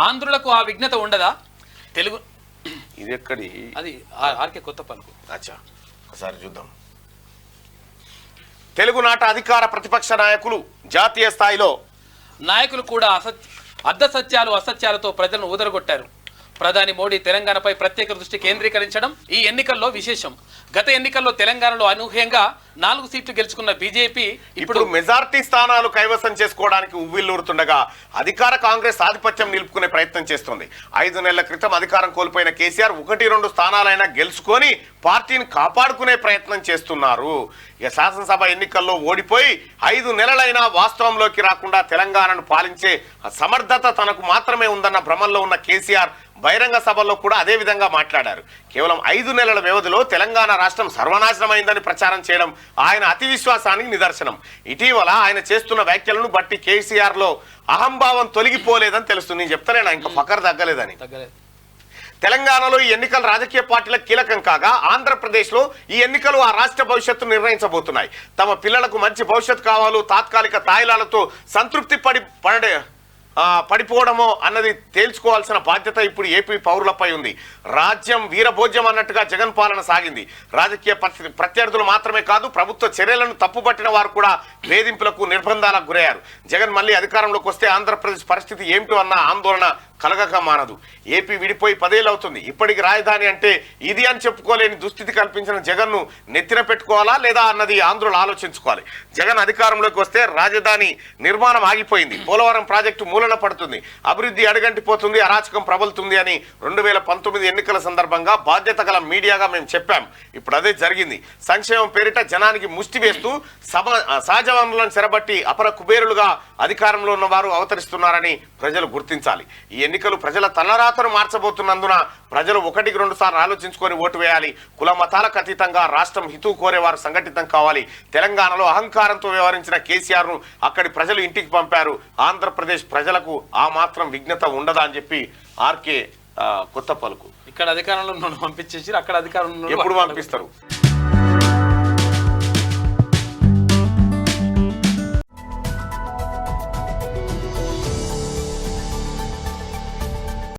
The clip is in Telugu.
ఆంధ్రులకు ఆ విజ్ఞత ఉండదా? తెలుగు ఇది ఎక్కడి అది ఆర్కే కొత్త పలుకు. అచ్చా ఒకసారి చూద్దాం. తెలుగునాట అధికార ప్రతిపక్ష నాయకులు జాతీయ స్థాయిలో నాయకులు కూడా అర్ధ సత్యాలు అసత్యాలతో ప్రజలను ఊదరగొట్టారు. ప్రధాని మోడీ తెలంగాణపై ప్రత్యేక దృష్టి కేంద్రీకరించడం ఈ ఎన్నికల్లో విశేషం. గత ఎన్నికల్లో తెలంగాణలో అనూహ్యంగా 4 సీట్లు గెలుచుకున్న బీజేపీ ఇప్పుడు మెజార్టీ స్థానాలు కైవసం చేసుకోవడానికి ఉవ్విల్లూరుతుండగా అధికార కాంగ్రెస్ ఆధిపత్యం నిలుపుకునే ప్రయత్నం చేస్తోంది. 5 నెలల క్రితం అధికారం కోల్పోయిన కేసీఆర్ 1-2 స్థానాలైనా గెలుచుకొని పార్టీని కాపాడుకునే ప్రయత్నం చేస్తున్నారు. ఇక శాసనసభ ఎన్నికల్లో ఓడిపోయి 5 నెలలైనా వాస్తవంలోకి రాకుండా తెలంగాణను పాలించే సమర్థత తనకు మాత్రమే ఉందన్న భ్రమంలో ఉన్న కేసీఆర్ బహిరంగ సభల్లో కూడా అదే విధంగా మాట్లాడారు. కేవలం 5 నెలల వ్యవధిలో తెలంగాణ రాష్ట్రం సర్వనాశనమైందని ప్రచారం చేయడం ఆయన అతి విశ్వాసానికి నిదర్శనం. ఇటీవల ఆయన చేస్తున్న వ్యాఖ్యలను బట్టి కేసీఆర్ లో అహంభావం తొలగిపోలేదని తెలుస్తుంది. నేను చెప్తానేనా ఇంకా ఫకర్ తగ్గలేదని. తెలంగాణలో ఈ ఎన్నికలు రాజకీయ పార్టీలకు కీలకం కాగా ఆంధ్రప్రదేశ్లో ఈ ఎన్నికలు ఆ రాష్ట్ర భవిష్యత్తు నిర్ణయించబోతున్నాయి. తమ పిల్లలకు మంచి భవిష్యత్తు కావాలో తాత్కాలిక తాయిలాలతో సంతృప్తి పడిపోవడమో అన్నది తేల్చుకోవాల్సిన బాధ్యత ఇప్పుడు ఏపీ పౌరులపై ఉంది. రాజ్యం వీరభోజ్యం అన్నట్టుగా జగన్ పాలన సాగింది. రాజకీయ ప్రత్యర్థులు మాత్రమే కాదు, ప్రభుత్వ చర్యలను తప్పుపట్టిన వారు కూడా వేధింపులకు నిర్బంధాలకు గురయ్యారు. జగన్ మళ్ళీ అధికారంలోకి వస్తే ఆంధ్రప్రదేశ్ పరిస్థితి ఏమిటో అన్న ఆందోళన కలగక మానదు. ఏపీ విడిపోయి 10 ఏళ్ళు అవుతుంది. ఇప్పటికి రాజధాని అంటే ఇది అని చెప్పుకోలేని దుస్థితి కల్పించిన జగన్ను నెత్తిన పెట్టుకోవాలా లేదా అన్నది ఆంధ్రులు ఆలోచించుకోవాలి. జగన్ అధికారంలోకి వస్తే రాజధాని నిర్మాణం ఆగిపోయింది, పోలవరం ప్రాజెక్టు మూలన పడుతుంది, అభివృద్ధి అడుగంటిపోతుంది, అరాచకం ప్రబలుతుంది అని 2019 ఎన్నికల సందర్భంగా బాధ్యత గల మీడియాగా మేము చెప్పాం. ఇప్పుడు అదే జరిగింది. సంక్షేమం పేరిట జనానికి ముష్టి వేస్తూ సహజ వనరులను చెరబట్టి అపర కుబేరులుగా అధికారంలో ఉన్న వారు అవతరిస్తున్నారని ప్రజలు గుర్తించాలి. ఈ ఎన్నికలు ప్రజల తలరాతను మార్చబోతున్నందున ప్రజలు 1-2 సార్లు ఆలోచించుకొని ఓటు వేయాలి. కుల మతాలకు అతీతంగా రాష్ట్రం హితువు కోరేవారు సంఘటితం కావాలి. తెలంగాణలో అహంకారంతో వ్యవహరించిన కేసీఆర్ ను అక్కడి ప్రజలు ఇంటికి పంపారు. ఆంధ్రప్రదేశ్ ప్రజలకు ఆ మాత్రం విజ్ఞత ఉండదా అని చెప్పి ఆర్కే కొత్త పలుకు. ఇక్కడ అధికారంలో పంపించేసి అక్కడ అధికారంలో ఎప్పుడు పంపిస్తారు?